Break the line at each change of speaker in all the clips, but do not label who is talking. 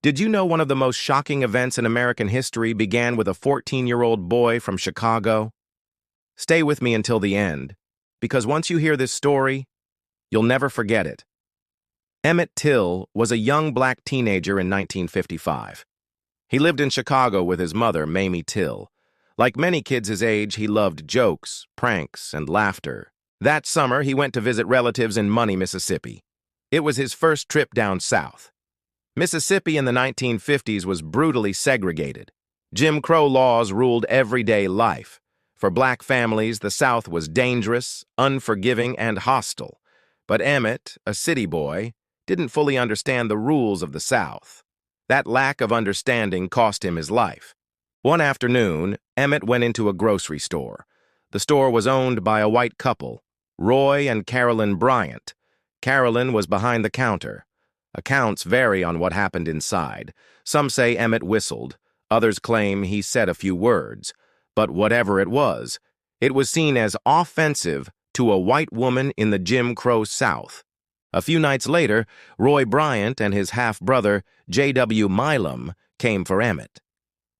Did you know one of the most shocking events in American history began with a 14-year-old boy from Chicago? Stay with me until the end, because once you hear this story, you'll never forget it. Emmett Till was a young black teenager in 1955. He lived in Chicago with his mother, Mamie Till. Like many kids his age, he loved jokes, pranks, and laughter. That summer, he went to visit relatives in Money, Mississippi. It was his first trip down south. Mississippi in the 1950s was brutally segregated. Jim Crow laws ruled everyday life. For black families, the South was dangerous, unforgiving, and hostile. But Emmett, a city boy, didn't fully understand the rules of the South. That lack of understanding cost him his life. One afternoon, Emmett went into a grocery store. The store was owned by a white couple, Roy and Carolyn Bryant. Carolyn was behind the counter. Accounts vary on what happened inside. Some say Emmett whistled. Others claim he said a few words. But whatever it was seen as offensive to a white woman in the Jim Crow South. A few nights later, Roy Bryant and his half-brother, J.W. Milam, came for Emmett.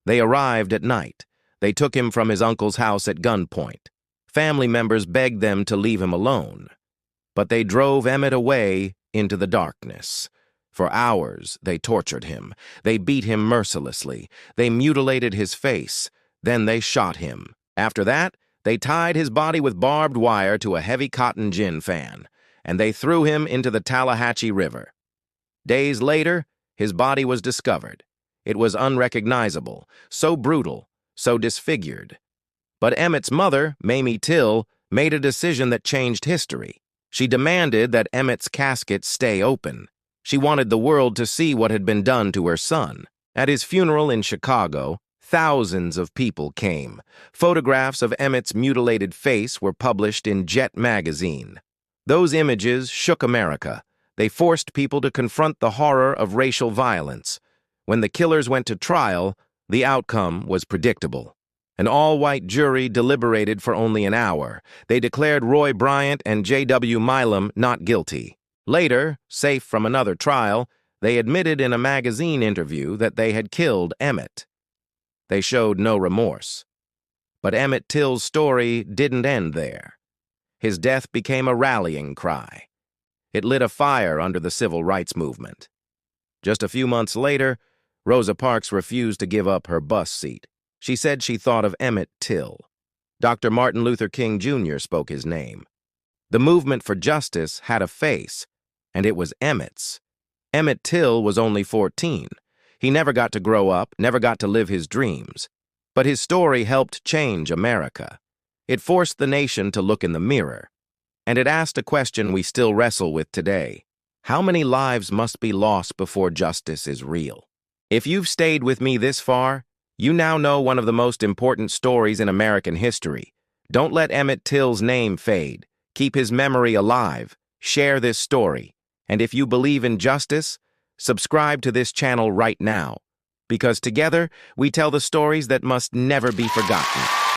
They arrived at night. They took him from his uncle's house at gunpoint. Family members begged them to leave him alone. But they drove Emmett away into the darkness. For hours, they tortured him. They beat him mercilessly. They mutilated his face. Then they shot him. After that, they tied his body with barbed wire to a heavy cotton gin fan, and they threw him into the Tallahatchie River. Days later, his body was discovered. It was unrecognizable, so brutal, so disfigured. But Emmett's mother, Mamie Till, made a decision that changed history. She demanded that Emmett's casket stay open. She wanted the world to see what had been done to her son. At his funeral in Chicago, thousands of people came. Photographs of Emmett's mutilated face were published in Jet magazine. Those images shook America. They forced people to confront the horror of racial violence. When the killers went to trial, the outcome was predictable. An all-white jury deliberated for only an hour. They declared Roy Bryant and J.W. Milam not guilty. Later, safe from another trial, they admitted in a magazine interview that they had killed Emmett. They showed no remorse. But Emmett Till's story didn't end there. His death became a rallying cry. It lit a fire under the civil rights movement. Just a few months later, Rosa Parks refused to give up her bus seat. She said she thought of Emmett Till. Dr. Martin Luther King Jr. spoke his name. The movement for justice had a face, and it was Emmett's. Emmett Till was only 14. He never got to grow up, never got to live his dreams. But his story helped change America. It forced the nation to look in the mirror. And it asked a question we still wrestle with today. How many lives must be lost before justice is real? If you've stayed with me this far, you now know one of the most important stories in American history. Don't let Emmett Till's name fade. Keep his memory alive. Share this story. And if you believe in justice, subscribe to this channel right now. Because together, we tell the stories that must never be forgotten.